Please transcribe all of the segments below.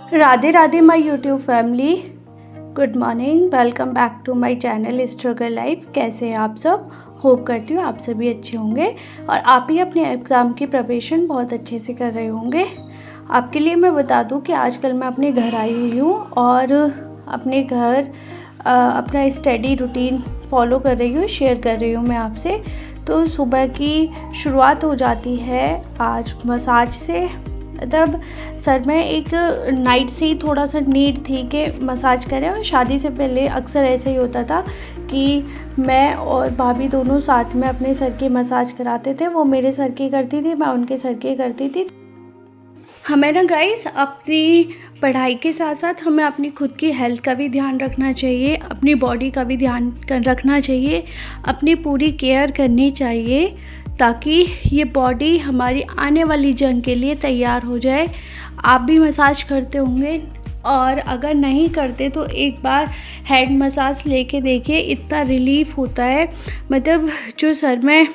Radhe Radhe my YouTube family. Good morning, welcome back to my channel struggle life. कैसे हैं आप सब? होप करती हूँ आप सभी अच्छे होंगे और आप ही अपने एग्ज़ाम की प्रिपरेशन बहुत अच्छे से कर रहे होंगे। आपके लिए मैं बता दूँ कि आजकल मैं अपने घर आई हुई हूँ और अपने घर अपना स्टडी रूटीन फॉलो कर रही हूँ, शेयर कर रही हूँ मैं आपसे। तो सुबह की शुरुआत हो जाती है आज मसाज से। तब सर में एक नाइट से ही थोड़ा सा नीड थी कि मसाज करें, और शादी से पहले अक्सर ऐसे ही होता था कि मैं और भाभी दोनों साथ में अपने सर की मसाज कराते थे। वो मेरे सर की करती थी, मैं उनके सर की करती थी। हमें ना गाइस अपनी पढ़ाई के साथ साथ हमें अपनी खुद की हेल्थ का भी ध्यान रखना चाहिए, अपनी बॉडी का भी ध्यान रखना चाहिए, अपनी पूरी केयर करनी चाहिए ताकि ये बॉडी हमारी आने वाली जंग के लिए तैयार हो जाए। आप भी मसाज करते होंगे, और अगर नहीं करते तो एक बार हेड मसाज लेके देखिए, इतना रिलीफ होता है। मतलब जो सर में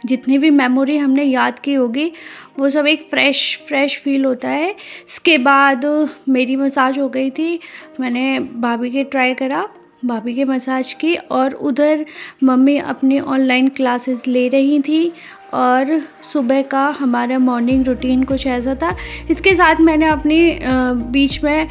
जितनी भी मेमोरी हमने याद की होगी वो सब एक फ्रेश फील होता है। इसके बाद मेरी मसाज हो गई थी, मैंने भाभी के ट्राई करा, भाभी के मसाज की, और उधर मम्मी अपनी ऑनलाइन क्लासेस ले रही थी। और सुबह का हमारा मॉर्निंग रूटीन कुछ ऐसा था। इसके साथ मैंने अपनी बीच में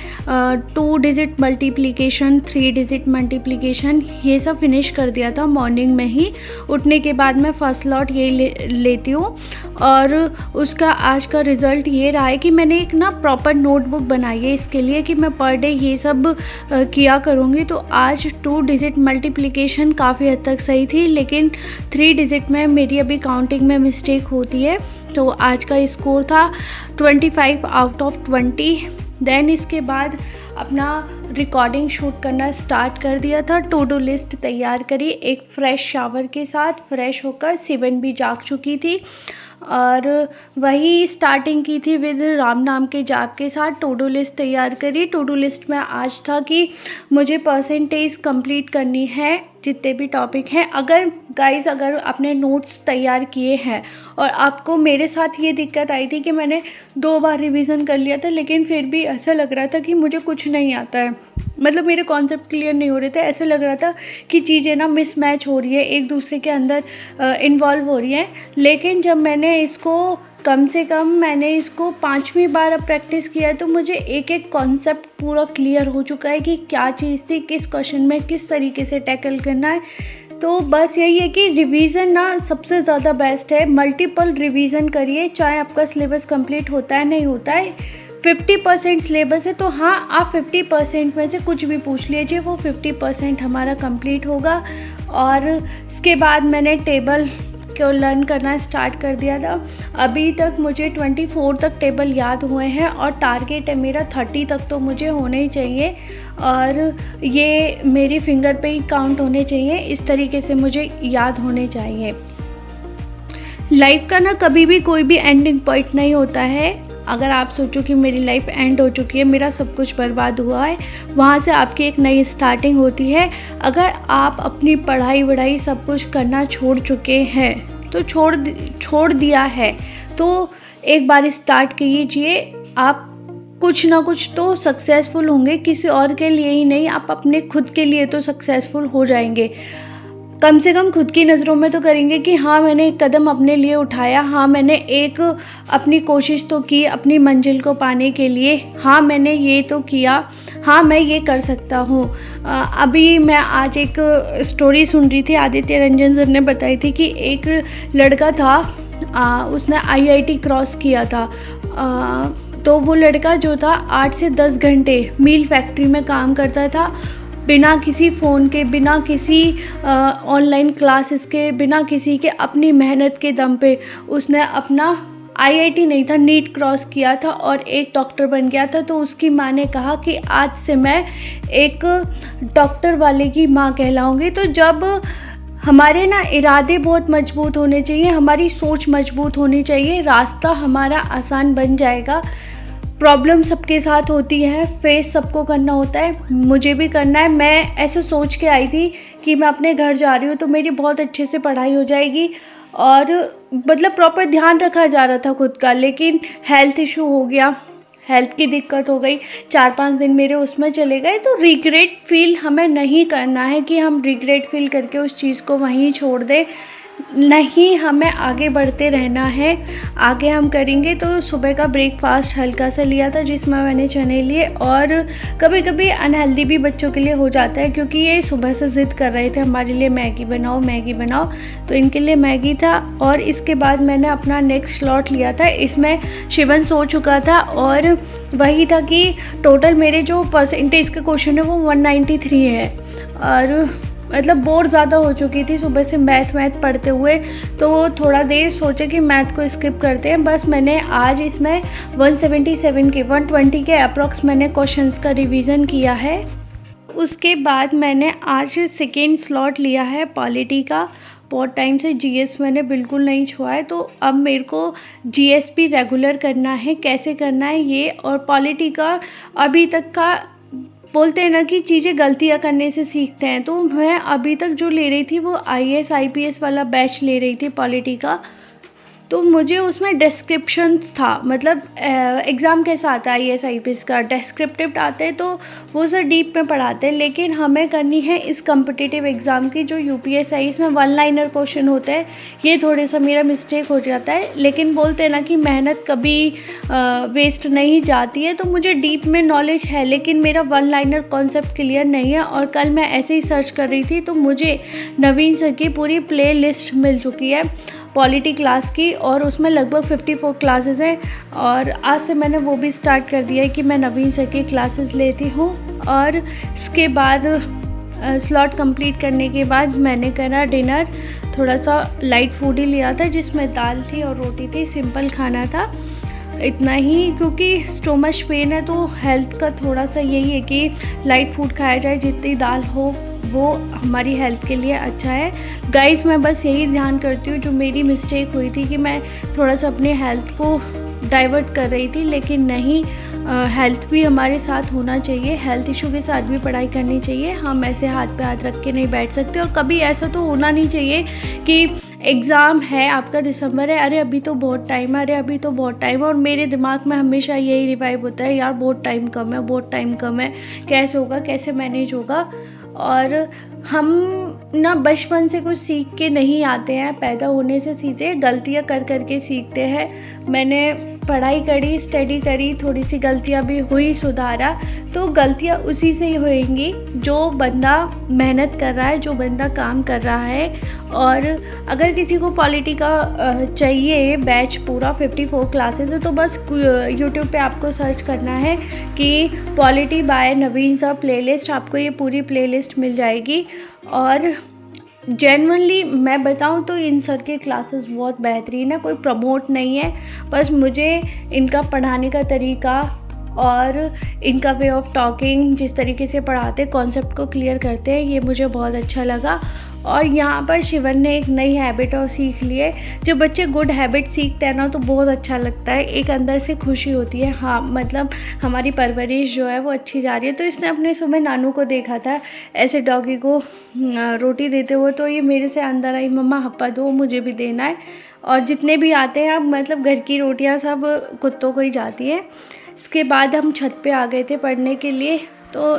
2 डिजिट मल्टीप्लिकेशन, 3 डिजिट मल्टीप्लिकेशन ये सब फिनिश कर दिया था मॉर्निंग में ही। उठने के बाद मैं फर्स्ट लॉट यही लेती हूँ, और उसका आज का रिज़ल्ट ये रहा है कि मैंने एक ना प्रॉपर नोटबुक बनाई है इसके लिए कि मैं पर डे ये सब किया करूँगी। तो आज 2 डिजिट मल्टीप्लिकेशन काफ़ी हद तक सही थी, लेकिन 3 डिजिट में मेरी अभी काउंटिंग में मिस्टेक होती है। तो आज का स्कोर था 25 आउट ऑफ 20। देन इसके बाद अपना रिकॉर्डिंग शूट करना स्टार्ट कर दिया था। टू डू लिस्ट तैयार करी एक फ़्रेश शावर के साथ। फ्रेश होकर सिवन भी जाग चुकी थी और वही स्टार्टिंग की थी विद राम नाम के जाप के साथ। टू डू लिस्ट तैयार करी। टू डू लिस्ट में आज था कि मुझे परसेंटेज कंप्लीट करनी है जितने भी टॉपिक हैं। अगर गाइस अगर आपने नोट्स तैयार किए हैं और आपको मेरे साथ ये दिक्कत आई थी कि मैंने 2 बार रिवीजन कर लिया था, लेकिन फिर भी ऐसा लग रहा था कि मुझे कुछ नहीं आता है, मतलब मेरे कॉन्सेप्ट क्लियर नहीं हो रहे थे। ऐसा लग रहा था कि चीज़ें ना मिसमैच हो रही है, एक दूसरे के अंदर इन्वॉल्व हो रही हैं। लेकिन जब मैंने इसको कम से कम मैंने इसको 5वीं बार अब प्रैक्टिस किया है तो मुझे एक एक कॉन्सेप्ट पूरा क्लियर हो चुका है कि क्या चीज़ थी, किस क्वेश्चन में किस तरीके से टैकल करना है। तो बस यही है कि रिवीजन ना सबसे ज़्यादा बेस्ट है। मल्टीपल रिवीजन करिए, चाहे आपका सिलेबस कंप्लीट होता है नहीं होता है। 50% सिलेबस है तो हाँ, आप 50% में से कुछ भी पूछ लीजिए, वो 50% हमारा कंप्लीट होगा। और इसके बाद मैंने टेबल को लर्न करना स्टार्ट कर दिया था। अभी तक मुझे 24 तक टेबल याद हुए हैं और टारगेट है मेरा 30 तक तो मुझे होने ही चाहिए, और ये मेरी फिंगर पे ही काउंट होने चाहिए। इस तरीके से मुझे याद होने चाहिए। लाइफ का ना कभी भी कोई भी एंडिंग पॉइंट नहीं होता है। अगर आप सोचो कि मेरी लाइफ एंड हो चुकी है, मेरा सब कुछ बर्बाद हुआ है, वहाँ से आपकी एक नई स्टार्टिंग होती है। अगर आप अपनी पढ़ाई वढ़ाई सब कुछ करना छोड़ चुके हैं तो छोड़ दिया है तो एक बार स्टार्ट कीजिए। आप कुछ ना कुछ तो सक्सेसफुल होंगे, किसी और के लिए ही नहीं, आप अपने खुद के लिए तो सक्सेसफुल हो जाएंगे। कम से कम खुद की नज़रों में तो करेंगे कि हाँ मैंने एक कदम अपने लिए उठाया, हाँ मैंने एक अपनी कोशिश तो की अपनी मंजिल को पाने के लिए, हाँ मैंने ये तो किया, हाँ मैं ये कर सकता हूँ। अभी मैं आज एक स्टोरी सुन रही थी, आदित्य रंजन सर ने बताई थी कि एक लड़का था, उसने IIT क्रॉस किया था। तो वो लड़का जो था 8 से 10 घंटे मील फैक्ट्री में काम करता था, बिना किसी फ़ोन के, बिना किसी ऑनलाइन क्लासेस के, बिना किसी के, अपनी मेहनत के दम पे उसने अपना IIT नहीं था, नीट क्रॉस किया था और एक डॉक्टर बन गया था। तो उसकी माँ ने कहा कि आज से मैं एक डॉक्टर वाले की माँ कहलाऊँगी। तो जब हमारे ना इरादे बहुत मजबूत होने चाहिए, हमारी सोच मजबूत होनी चाहिए, रास्ता हमारा आसान बन जाएगा। प्रॉब्लम सबके साथ होती है, फेस सबको करना होता है, मुझे भी करना है। मैं ऐसे सोच के आई थी कि मैं अपने घर जा रही हूँ तो मेरी बहुत अच्छे से पढ़ाई हो जाएगी, और मतलब प्रॉपर ध्यान रखा जा रहा था खुद का, लेकिन हेल्थ इशू हो गया। हेल्थ की दिक्कत हो गई, 4-5 दिन मेरे उसमें चले गए। तो रिग्रेट फ़ील हमें नहीं करना है कि हम रिग्रेट फ़ील करके उस चीज़ को वहीं छोड़ दें। नहीं, हमें आगे बढ़ते रहना है। आगे हम करेंगे। तो सुबह का ब्रेकफास्ट हल्का सा लिया था जिसमें मैंने चने लिए, और कभी कभी अनहेल्दी भी बच्चों के लिए हो जाता है, क्योंकि ये सुबह से ज़िद कर रहे थे हमारे लिए मैगी बनाओ मैगी बनाओ, तो इनके लिए मैगी था। और इसके बाद मैंने अपना नेक्स्ट स्लॉट लिया था। इसमें शिवन सो चुका था, और वही था कि टोटल मेरे जो परसेंटेज के क्वेश्चन है वो 193 है, और मतलब बोर ज़्यादा हो चुकी थी सुबह से मैथ पढ़ते हुए। तो थोड़ा देर सोचे कि मैथ को स्किप करते हैं। बस मैंने आज इसमें 177 के 120 के अप्रॉक्स मैंने क्वेश्चंस का रिवीजन किया है। उसके बाद मैंने आज सेकेंड स्लॉट लिया है पॉलिटी का। बहुत टाइम से जीएस मैंने बिल्कुल नहीं छुआ है, तो अब मेरे को जीएस भी रेगुलर करना है। कैसे करना है ये, और पॉलिटी का अभी तक का बोलते हैं ना कि चीज़ें गलतियाँ करने से सीखते हैं, तो मैं अभी तक जो ले रही थी वो आईएएस आईपीएस वाला बैच ले रही थी पॉलिटी का। तो मुझे उसमें डिस्क्रिप्शंस था, मतलब एग्ज़ाम कैसा आता है आईएएस आईपीएस का, डिस्क्रिप्टिव आते हैं तो वो सर डीप में पढ़ाते हैं। लेकिन हमें करनी है इस कॉम्पिटिटिव एग्ज़ाम की जो यूपीएससी, इसमें वन लाइनर क्वेश्चन होते हैं। ये थोड़े सा मेरा मिस्टेक हो जाता है, लेकिन बोलते हैं ना कि मेहनत कभी वेस्ट नहीं जाती है। तो मुझे डीप में नॉलेज है, लेकिन मेरा वन लाइनर कॉन्सेप्ट क्लियर नहीं है। और कल मैं ऐसे ही सर्च कर रही थी तो मुझे नवीन सर की पूरी प्ले लिस्ट मिल चुकी है पॉलिटी क्लास की, और उसमें लगभग 54 क्लासेस हैं। और आज से मैंने वो भी स्टार्ट कर दिया है कि मैं नवीन सर की क्लासेस लेती हूँ। और इसके बाद स्लॉट कंप्लीट करने के बाद मैंने करा डिनर। थोड़ा सा लाइट फूड ही लिया था जिसमें दाल थी और रोटी थी, सिंपल खाना था, इतना ही। क्योंकि स्टोमच पेन है तो हेल्थ का थोड़ा सा यही है कि लाइट फूड खाया जाए, जितनी दाल हो वो हमारी हेल्थ के लिए अच्छा है। गाइस, मैं बस यही ध्यान करती हूँ, जो मेरी मिस्टेक हुई थी कि मैं थोड़ा सा अपने हेल्थ को डाइवर्ट कर रही थी, लेकिन नहीं, हेल्थ भी हमारे साथ होना चाहिए। हेल्थ इशू के साथ भी पढ़ाई करनी चाहिए। हम ऐसे हाथ पे हाथ रख के नहीं बैठ सकते। और कभी ऐसा तो होना नहीं चाहिए कि एग्ज़ाम है आपका, दिसंबर है, अरे अभी तो बहुत टाइम है, अरे अभी तो बहुत टाइम है। और मेरे दिमाग में हमेशा यही रिवाइव होता है, यार बहुत टाइम कम है, बहुत टाइम कम है, कैसे होगा, कैसे मैनेज होगा। और हम ना बचपन से कुछ सीख के नहीं आते हैं, पैदा होने से सीखते, गलतियाँ कर करके सीखते हैं। मैंने पढ़ाई करी, स्टडी करी, थोड़ी सी गलतियाँ भी हुई, सुधारा। तो गलतियाँ उसी से ही होंगी जो बंदा मेहनत कर रहा है, जो बंदा काम कर रहा है। और अगर किसी को पॉलिटी का चाहिए बैच पूरा 54 क्लासेस है, तो बस यूट्यूब पे आपको सर्च करना है कि पॉलिटी बाय नवीन सर प्लेलिस्ट, आपको ये पूरी प्लेलिस्ट मिल जाएगी। और जेन्युइनली मैं बताऊं तो इन सर के क्लासेस बहुत बेहतरीन है, कोई प्रमोट नहीं है, बस मुझे इनका पढ़ाने का तरीका और इनका वे ऑफ टॉकिंग, जिस तरीके से पढ़ाते, कॉन्सेप्ट को क्लियर करते हैं, ये मुझे बहुत अच्छा लगा। और यहाँ पर शिवन ने एक नई हैबिट और सीख ली है। जब बच्चे गुड हैबिट सीखते हैं ना तो बहुत अच्छा लगता है, एक अंदर से खुशी होती है, हाँ मतलब हमारी परवरिश जो है वो अच्छी जा रही है। तो इसने अपने सुबह नानू को देखा था ऐसे डॉगी को रोटी देते हुए, तो ये मेरे से अंदर आई, मम्मा हप्पा दो, मुझे भी देना है। और जितने भी आते हैं, अब मतलब घर की रोटियाँ सब कुत्तों को ही जाती है। इसके बाद हम छत पे आ गए थे पढ़ने के लिए। तो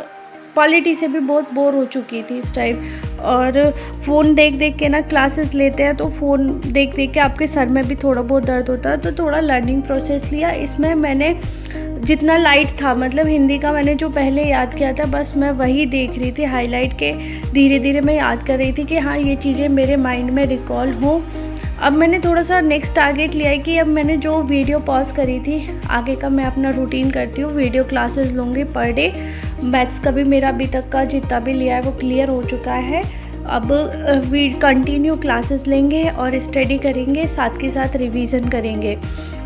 पॉलिटी से भी बहुत बोर हो चुकी थी इस टाइम। और फ़ोन देख देख के ना क्लासेस लेते हैं, तो फ़ोन देख देख के आपके सर में भी थोड़ा बहुत दर्द होता है। तो थोड़ा लर्निंग प्रोसेस लिया। इसमें मैंने जितना लाइट था, मतलब हिंदी का मैंने जो पहले याद किया था, बस मैं वही देख रही थी हाईलाइट के। धीरे धीरे मैं याद कर रही थी कि हाँ ये चीज़ें मेरे माइंड में रिकॉल हों। अब मैंने थोड़ा सा नेक्स्ट टारगेट लिया है कि अब मैंने जो वीडियो पॉज करी थी, आगे का मैं अपना रूटीन करती हूँ, वीडियो क्लासेस लूँगी पर डे। मैथ्स का भी मेरा अभी तक का जितना भी लिया है वो क्लियर हो चुका है। अब वी कंटिन्यू क्लासेस लेंगे और स्टडी करेंगे, साथ के साथ रिवीजन करेंगे।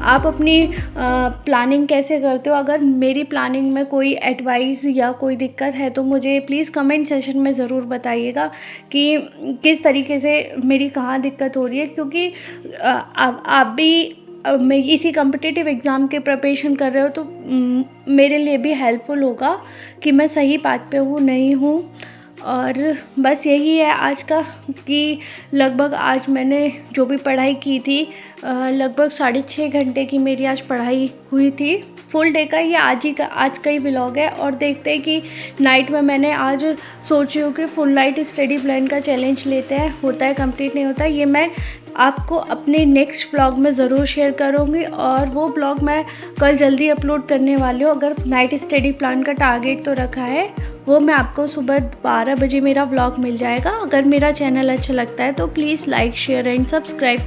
आप अपनी प्लानिंग कैसे करते हो? अगर मेरी प्लानिंग में कोई एडवाइस या कोई दिक्कत है तो मुझे प्लीज़ कमेंट सेशन में ज़रूर बताइएगा कि किस तरीके से मेरी कहाँ दिक्कत हो रही है। क्योंकि आप भी मैं इसी कॉम्पिटिटिव एग्ज़ाम के प्रिपरेशन कर रहे हो तो मेरे लिए भी हेल्पफुल होगा कि मैं सही पाथ पे हूँ नहीं हूँ। और बस यही है आज का कि लगभग आज मैंने जो भी पढ़ाई की थी, लगभग 6.5 घंटे की मेरी आज पढ़ाई हुई थी फुल डे का ये आज का ही व्लॉग है। और देखते हैं कि नाइट में मैंने आज सोची हूँ कि फुल नाइट स्टडी प्लान का चैलेंज लेते हैं, होता है कंप्लीट नहीं होता। ये मैं आपको अपने नेक्स्ट ब्लॉग में ज़रूर शेयर करूँगी और वो ब्लॉग मैं कल जल्दी अपलोड करने वाली हूँ। अगर नाइट स्टडी प्लान का टारगेट तो रखा है, वो मैं आपको सुबह 12 बजे मेरा ब्लॉग मिल जाएगा। अगर मेरा चैनल अच्छा लगता है तो please like share and subscribe.